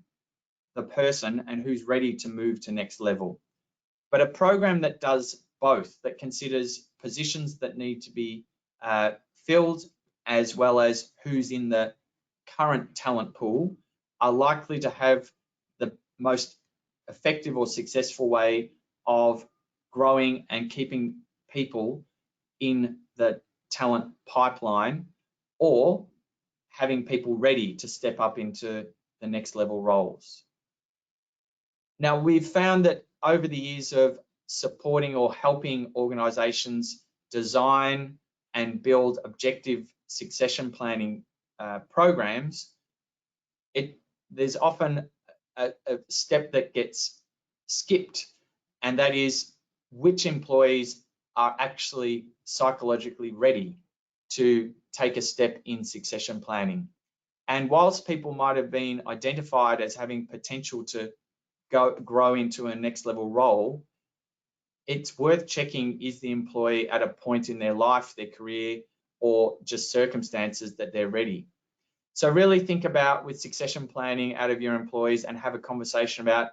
the person, and who's ready to move to next level. But a program that does both, that considers positions that need to be filled as well as who's in the current talent pool, are likely to have the most effective or successful way of growing and keeping people in the talent pipeline, or having people ready to step up into the next level roles. Now, we've found that over the years of supporting or helping organizations design and build objective succession planning programs, there's often a step that gets skipped, and that is which employees are actually psychologically ready to take a step in succession planning. And whilst people might have been identified as having potential to grow into a next level role, it's worth checking, is the employee at a point in their life, their career, or just circumstances that they're ready. So really think about with succession planning out of your employees and have a conversation about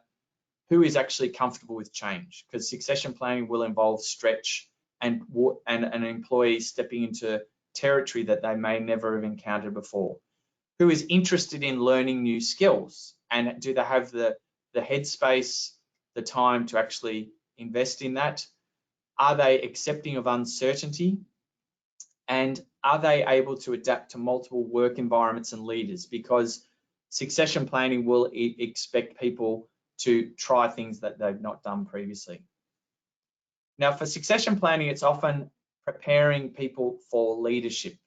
who is actually comfortable with change, because succession planning will involve stretch and an employee stepping into territory that they may never have encountered before. Who is interested in learning new skills, and do they have the headspace, the time to actually invest in that? Are they accepting of uncertainty? And are they able to adapt to multiple work environments and leaders? Because succession planning will expect people to try things that they've not done previously. Now, for succession planning, it's often preparing people for leadership.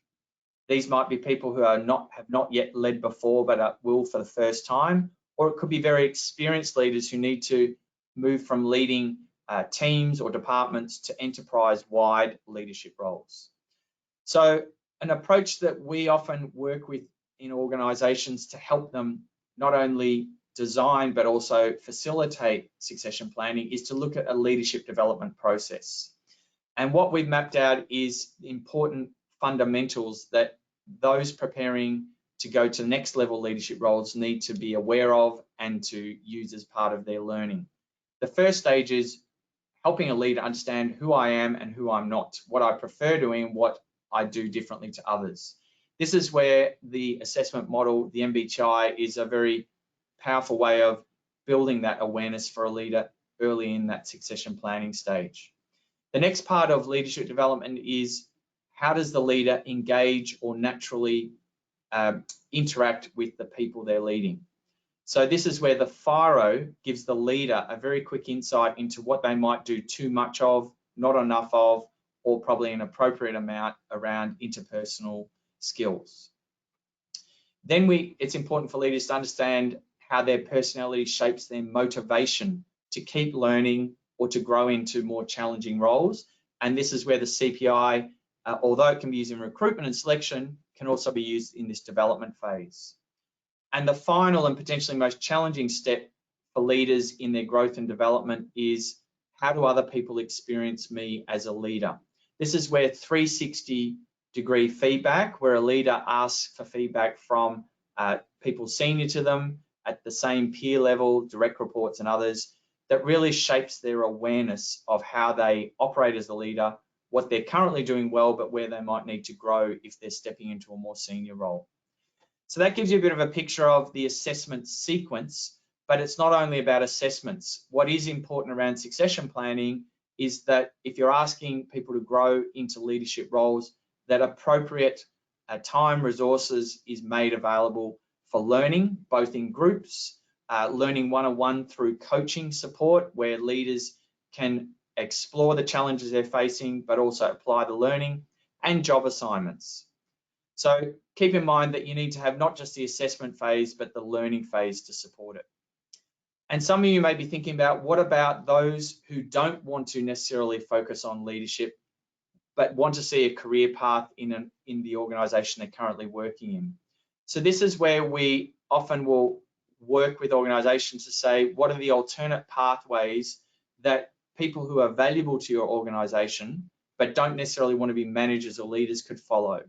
These might be people who have not yet led before, but will for the first time, or it could be very experienced leaders who need to move from leading teams or departments to enterprise-wide leadership roles. So an approach that we often work with in organizations to help them not only design but also facilitate succession planning is to look at a leadership development process. And what we've mapped out is important fundamentals that those preparing to go to next level leadership roles need to be aware of and to use as part of their learning. The first stage is helping a leader understand who I am and who I'm not, what I prefer doing, what I do differently to others. This is where the assessment model, the MBTI, is a very powerful way of building that awareness for a leader early in that succession planning stage. The next part of leadership development is how does the leader engage or naturally interact with the people they're leading. So this is where the FIRO gives the leader a very quick insight into what they might do too much of, not enough of, or probably an appropriate amount around interpersonal skills. Then it's important for leaders to understand how their personality shapes their motivation to keep learning or to grow into more challenging roles. And this is where the CPI, although it can be used in recruitment and selection, can also be used in this development phase. And the final and potentially most challenging step for leaders in their growth and development is how do other people experience me as a leader? This is where 360-degree feedback, where a leader asks for feedback from people senior to them at the same peer level, direct reports and others, that really shapes their awareness of how they operate as a leader, what they're currently doing well, but where they might need to grow if they're stepping into a more senior role. So that gives you a bit of a picture of the assessment sequence, but it's not only about assessments. What is important around succession planning is that if you're asking people to grow into leadership roles, that appropriate time, resources is made available for learning, both in groups, learning one-on-one through coaching support, where leaders can explore the challenges they're facing, but also apply the learning, and job assignments. So keep in mind that you need to have not just the assessment phase, but the learning phase to support it. And some of you may be thinking about, what about those who don't want to necessarily focus on leadership, but want to see a career path in the organisation they're currently working in? So this is where we often will work with organisations to say, what are the alternate pathways that people who are valuable to your organisation, but don't necessarily want to be managers or leaders, could follow?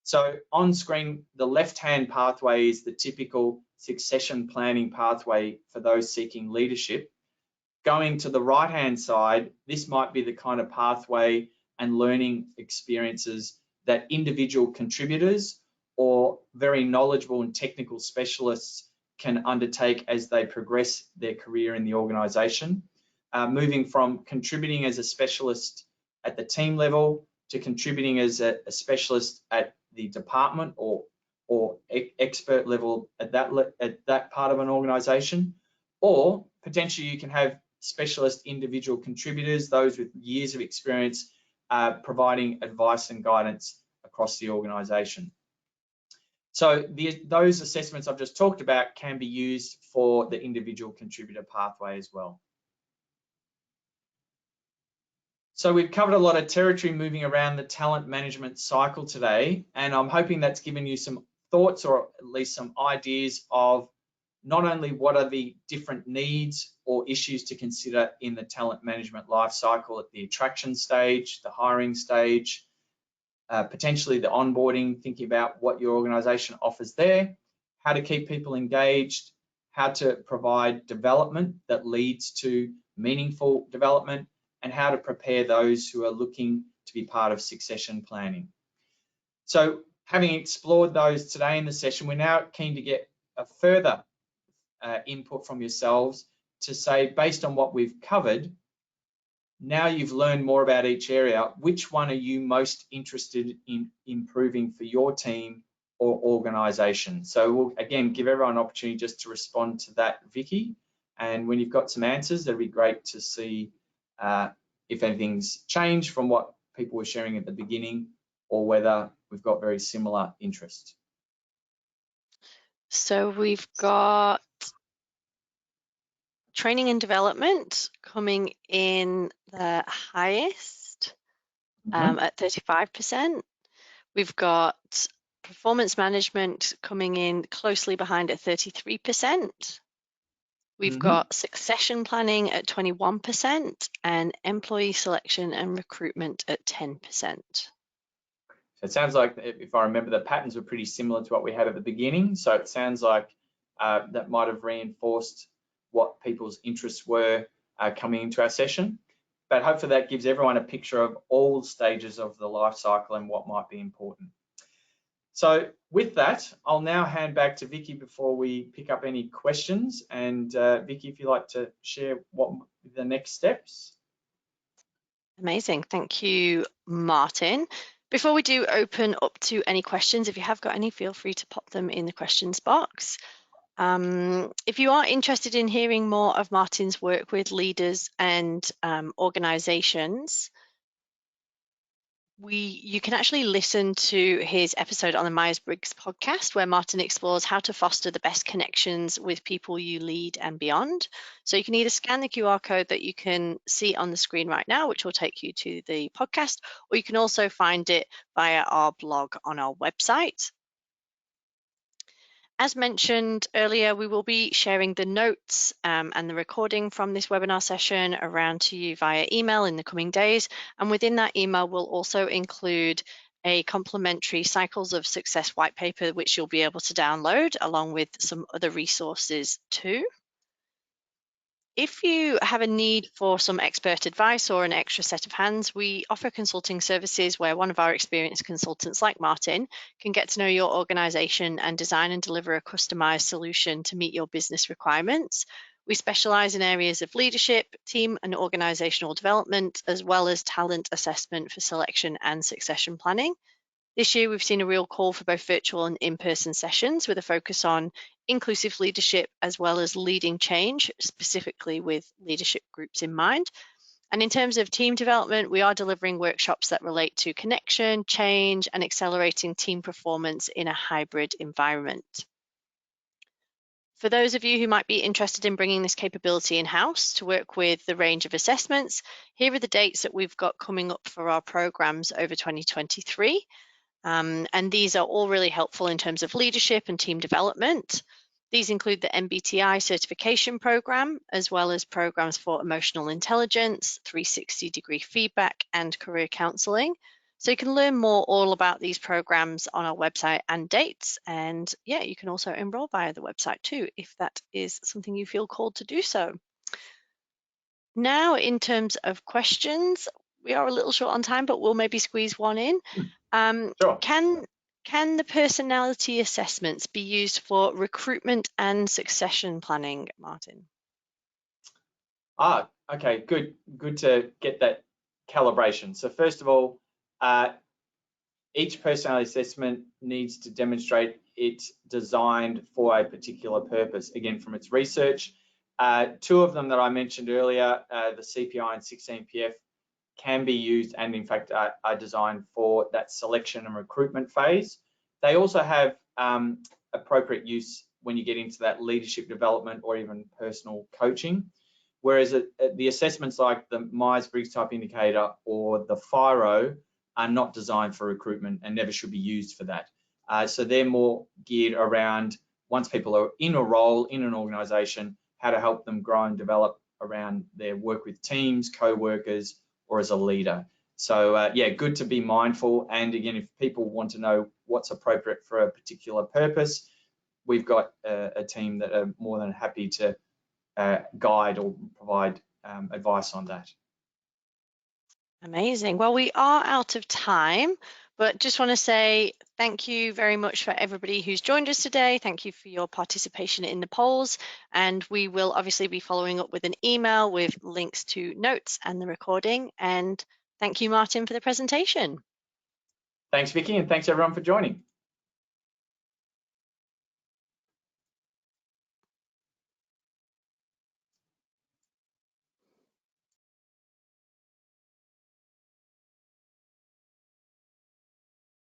So on screen, the left-hand pathway is the typical succession planning pathway for those seeking leadership. Going to the right-hand side, this might be the kind of pathway and learning experiences that individual contributors or very knowledgeable and technical specialists can undertake as they progress their career in the organisation. Moving from contributing as a specialist at the team level to contributing as a specialist at the department or expert level at that part of an organisation, or potentially you can have specialist individual contributors, those with years of experience, providing advice and guidance across the organisation. So those assessments I've just talked about can be used for the individual contributor pathway as well. So we've covered a lot of territory moving around the talent management cycle today, and I'm hoping that's given you some thoughts, or at least some ideas of not only what are the different needs or issues to consider in the talent management life cycle at the attraction stage, the hiring stage, potentially the onboarding, thinking about what your organisation offers there, how to keep people engaged, how to provide development that leads to meaningful development, and how to prepare those who are looking to be part of succession planning. So having explored those today in the session, we're now keen to get a further input from yourselves to say, based on what we've covered, now you've learned more about each area, which one are you most interested in improving for your team or organisation? So we'll, again, give everyone an opportunity just to respond to that, Vicky. And when you've got some answers, that'd be great to see if anything's changed from what people were sharing at the beginning, or whether we've got very similar interests. So we've got training and development coming in the highest at 35%. We've got performance management coming in closely behind at 33%. We've got succession planning at 21% and employee selection and recruitment at 10%. So it sounds like, if I remember, the patterns were pretty similar to what we had at the beginning. So it sounds like that might have reinforced what people's interests were coming into our session. But hopefully that gives everyone a picture of all stages of the life cycle and what might be important. So with that, I'll now hand back to Vicky before we pick up any questions. And Vicky, if you'd like to share what the next steps. Amazing, thank you, Martin. Before we do open up to any questions, if you have got any, feel free to pop them in the questions box. If you are interested in hearing more of Martin's work with leaders and organisations, you can actually listen to his episode on the Myers-Briggs podcast, where Martin explores how to foster the best connections with people you lead and beyond. So you can either scan the QR code that you can see on the screen right now, which will take you to the podcast, or you can also find it via our blog on our website. As mentioned earlier, we will be sharing the notes and the recording from this webinar session around to you via email in the coming days. And within that email, we'll also include a complimentary Cycles of Success white paper, which you'll be able to download along with some other resources too. If you have a need for some expert advice or an extra set of hands, we offer consulting services where one of our experienced consultants, like Martin, can get to know your organization and design and deliver a customized solution to meet your business requirements. We specialize in areas of leadership, team and organizational development, as well as talent assessment for selection and succession planning. This year, we've seen a real call for both virtual and in-person sessions with a focus on inclusive leadership as well as leading change, specifically with leadership groups in mind. And in terms of team development, we are delivering workshops that relate to connection, change, and accelerating team performance in a hybrid environment. For those of you who might be interested in bringing this capability in-house to work with the range of assessments, here are the dates that we've got coming up for our programs over 2023. And these are all really helpful in terms of leadership and team development. These include the MBTI certification program, as well as programs for emotional intelligence, 360-degree feedback, and career counseling. So you can learn more all about these programs on our website and dates. And yeah, you can also enroll via the website too, if that is something you feel called to do so. Now, in terms of questions, we are a little short on time, but we'll maybe squeeze one in. Sure. Can the personality assessments be used for recruitment and succession planning, Martin? Okay, good to get that calibration. So first of all, each personality assessment needs to demonstrate it's designed for a particular purpose. Again, from its research, two of them that I mentioned earlier, the CPI and 16PF, can be used and in fact are designed for that selection and recruitment phase. They also have appropriate use when you get into that leadership development or even personal coaching. Whereas the assessments like the Myers-Briggs type indicator or the FIRO are not designed for recruitment and never should be used for that. So they're more geared around, once people are in a role in an organization, how to help them grow and develop around their work with teams, co-workers, or as a leader. So yeah, good to be mindful. And again, if people want to know what's appropriate for a particular purpose, we've got a team that are more than happy to guide or provide advice on that. Amazing. Well, we are out of time, but just want to say thank you very much for everybody who's joined us today. Thank you for your participation in the polls. And we will obviously be following up with an email with links to notes and the recording. And thank you, Martin, for the presentation. Thanks, Vicky, and thanks everyone for joining.